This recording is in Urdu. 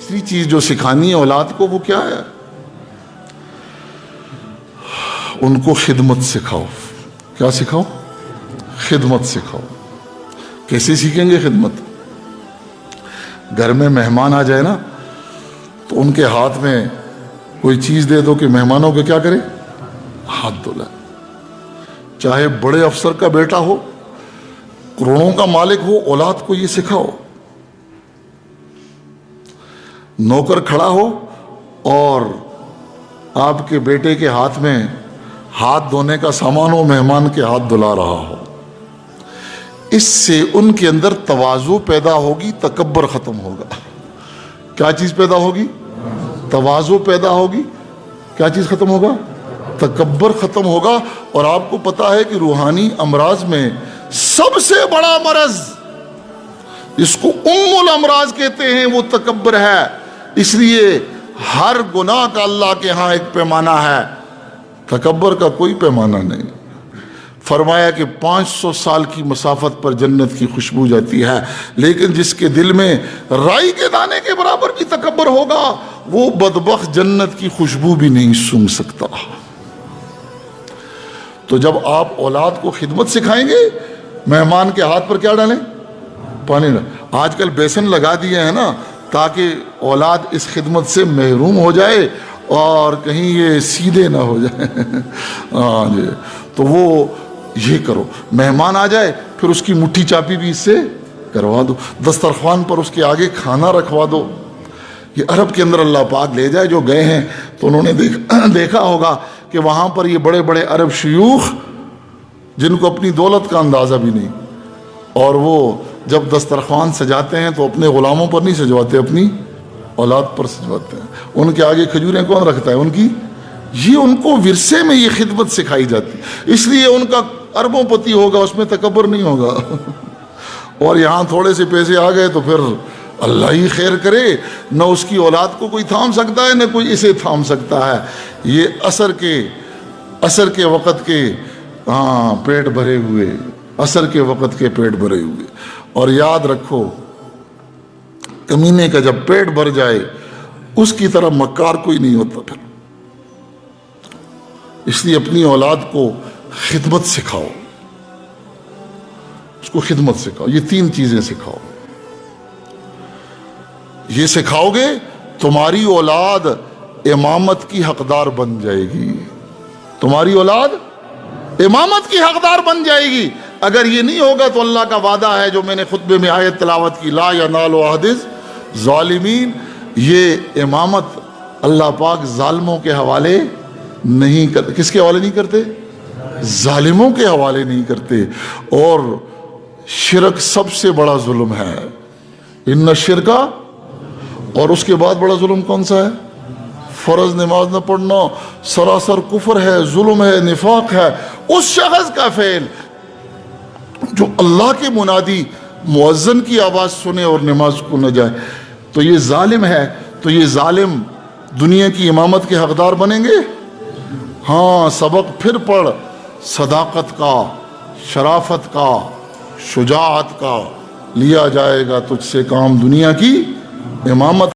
تیسری چیز جو سکھانی ہے اولاد کو وہ کیا ہے؟ ان کو خدمت سکھاؤ۔ کیا سکھاؤ؟ خدمت سکھاؤ۔ کیسے سیکھیں گے خدمت؟ گھر میں مہمان آ جائے نا تو ان کے ہاتھ میں کوئی چیز دے دو کہ مہمانوں کو کیا کرے؟ ہاتھ دھلائے۔ چاہے بڑے افسر کا بیٹا ہو، کروڑوں کا مالک ہو، اولاد کو یہ سکھاؤ۔ نوکر کھڑا ہو اور آپ کے بیٹے کے ہاتھ میں ہاتھ دھونے کا سامان ہو، مہمان کے ہاتھ دھلا رہا ہو، اس سے ان کے اندر تواضع پیدا ہوگی، تکبر ختم ہوگا۔ کیا چیز پیدا ہوگی؟ تواضع پیدا ہوگی۔ کیا چیز ختم ہوگا؟ تکبر ختم ہوگا۔ اور آپ کو پتا ہے کہ روحانی امراض میں سب سے بڑا مرض، اس کو ام الامراض کہتے ہیں، وہ تکبر ہے۔ اس لیے ہر گناہ کا اللہ کے ہاں ایک پیمانہ ہے، تکبر کا کوئی پیمانہ نہیں۔ فرمایا کہ 500 سال کی مسافت پر جنت کی خوشبو جاتی ہے، لیکن جس کے دل میں رائی کے دانے کے برابر بھی تکبر ہوگا، وہ بدبخت جنت کی خوشبو بھی نہیں سونگھ سکتا۔ تو جب آپ اولاد کو خدمت سکھائیں گے، مہمان کے ہاتھ پر کیا ڈالیں؟ پانی ڈالیں۔ آج کل بیسن لگا دیے ہیں نا تاکہ اولاد اس خدمت سے محروم ہو جائے اور کہیں یہ سیدھے نہ ہو جائے۔ ہاں جی، تو وہ یہ کرو، مہمان آ جائے پھر اس کی مٹھی چاپی بھی اس سے کروا دو، دسترخوان پر اس کے آگے کھانا رکھوا دو۔ یہ عرب کے اندر اللہ پاک لے جائے، جو گئے ہیں تو انہوں نے دیکھا ہوگا کہ وہاں پر یہ بڑے بڑے عرب شیوخ جن کو اپنی دولت کا اندازہ بھی نہیں، اور وہ جب دسترخوان سجاتے ہیں تو اپنے غلاموں پر نہیں سجواتے، اپنی اولاد پر سجواتے ہیں۔ ان کے آگے کھجوریں کون رکھتا ہے؟ ان کی، یہ ان کو ورثے میں یہ خدمت سکھائی جاتی، اس لیے ان کا اربوں پتی ہوگا، اس میں تکبر نہیں ہوگا۔ اور یہاں تھوڑے سے پیسے آ گئے تو پھر اللہ ہی خیر کرے، نہ اس کی اولاد کو کوئی تھام سکتا ہے، نہ کوئی اسے تھام سکتا ہے۔ یہ عصر کے وقت کے پیٹ بھرے ہوئے، عصر کے وقت کے پیٹ بھرے ہوئے۔ اور یاد رکھو، کمینے کا جب پیٹ بھر جائے اس کی طرح مکار کوئی نہیں ہوتا پھر۔ اس لیے اپنی اولاد کو خدمت سکھاؤ، اس کو خدمت سکھاؤ۔ یہ 3 چیزیں سکھاؤ۔ یہ سکھاؤ گے تمہاری اولاد امامت کی حقدار بن جائے گی۔ تمہاری اولاد امامت کی حقدار بن جائے گی۔ اگر یہ نہیں ہوگا تو اللہ کا وعدہ ہے جو میں نے خطبے میں آیت تلاوت کی، لا ینال عہد الظالمین، یہ امامت اللہ پاک ظالموں کے حوالے نہیں کرتے۔ کس کے حوالے نہیں کرتے؟ ظالموں کے حوالے نہیں کرتے۔ اور شرک سب سے بڑا ظلم ہے، ان الشرک، اور اس کے بعد بڑا ظلم کون سا ہے؟ فرض نماز نہ پڑھنا سراسر کفر ہے، ظلم ہے، نفاق ہے۔ اس شخص کا فعل جو اللہ کے منادی مؤذن کی آواز سنے اور نماز کو نہ جائے تو یہ ظالم ہے۔ تو یہ ظالم دنیا کی امامت کے حقدار بنیں گے؟ ہاں، سبق پھر پڑھ، صداقت کا، شرافت کا، شجاعت کا لیا جائے گا تجھ سے کام، دنیا کی امامت